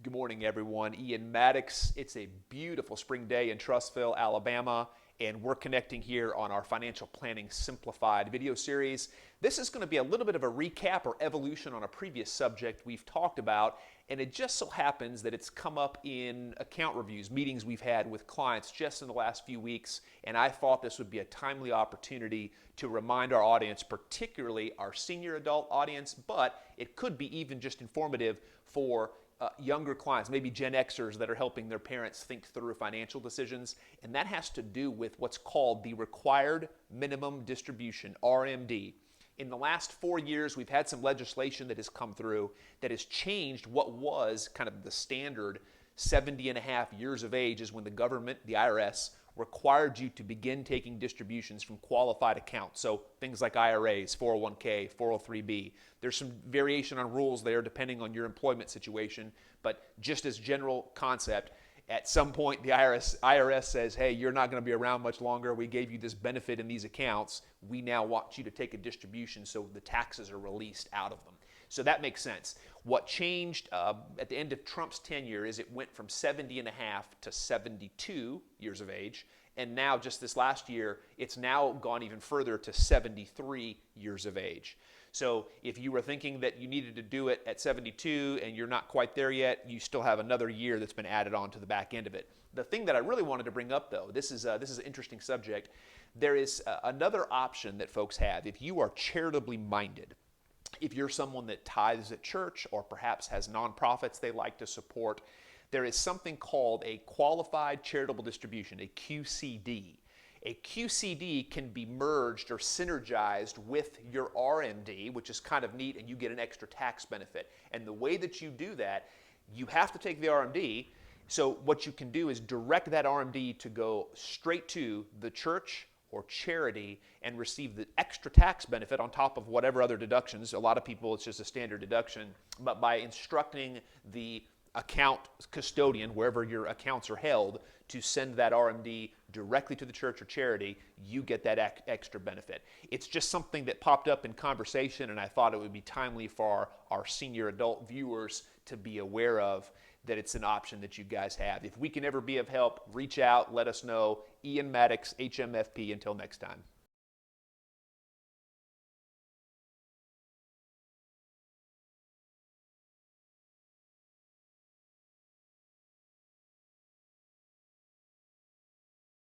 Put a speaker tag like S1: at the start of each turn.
S1: Good morning, everyone. Ian Maddox. It's a beautiful spring day in Trussville, Alabama, and we're connecting here on our Financial Planning Simplified video series. This is going to be a little bit of a recap or evolution on a previous subject we've talked about, and it just so happens that it's come up in account reviews, meetings we've had with clients just in the last few weeks, and I thought this would be a timely opportunity to remind our audience, particularly our senior adult audience, but it could be even just informative for younger clients, maybe Gen Xers that are helping their parents think through financial decisions, and that has to do with what's called the Required Minimum Distribution, RMD. In the last 4 years, we've had some legislation that has come through that has changed what was kind of the standard 70 and a half years of age is when the government, the IRS, required you to begin taking distributions from qualified accounts. So things like IRAs, 401k, 403b. There's some variation on rules there depending on your employment situation, but just as general concept, at some point the IRS says, hey, you're not going to be around much longer. We gave you this benefit in these accounts. We now want you to take a distribution so the taxes are released out of them. So that makes sense. What changed at the end of Trump's tenure is it went from 70 and a half to 72 years of age. And now just this last year, it's now gone even further to 73 years of age. So if you were thinking that you needed to do it at 72 and you're not quite there yet, you still have another year that's been added on to the back end of it. The thing that I really wanted to bring up, though, this is an interesting subject. There is another option that folks have. If you are charitably minded, if you're someone that tithes at church or perhaps has nonprofits they like to support, there is something called a qualified charitable distribution, a QCD. A QCD can be merged or synergized with your RMD, which is kind of neat, and you get an extra tax benefit. And the way that you do that, you have to take the RMD. So what you can do is direct that RMD to go straight to the church or charity and receive the extra tax benefit on top of whatever other deductions. A lot of people, it's just a standard deduction. But by instructing the account custodian, wherever your accounts are held, to send that RMD directly to the church or charity, you get that extra benefit. It's just something that popped up in conversation, and I thought it would be timely for our senior adult viewers to be aware of that it's an option that you guys have. If we can ever be of help, reach out, let us know. Ian Maddox, HMFP. Until next time.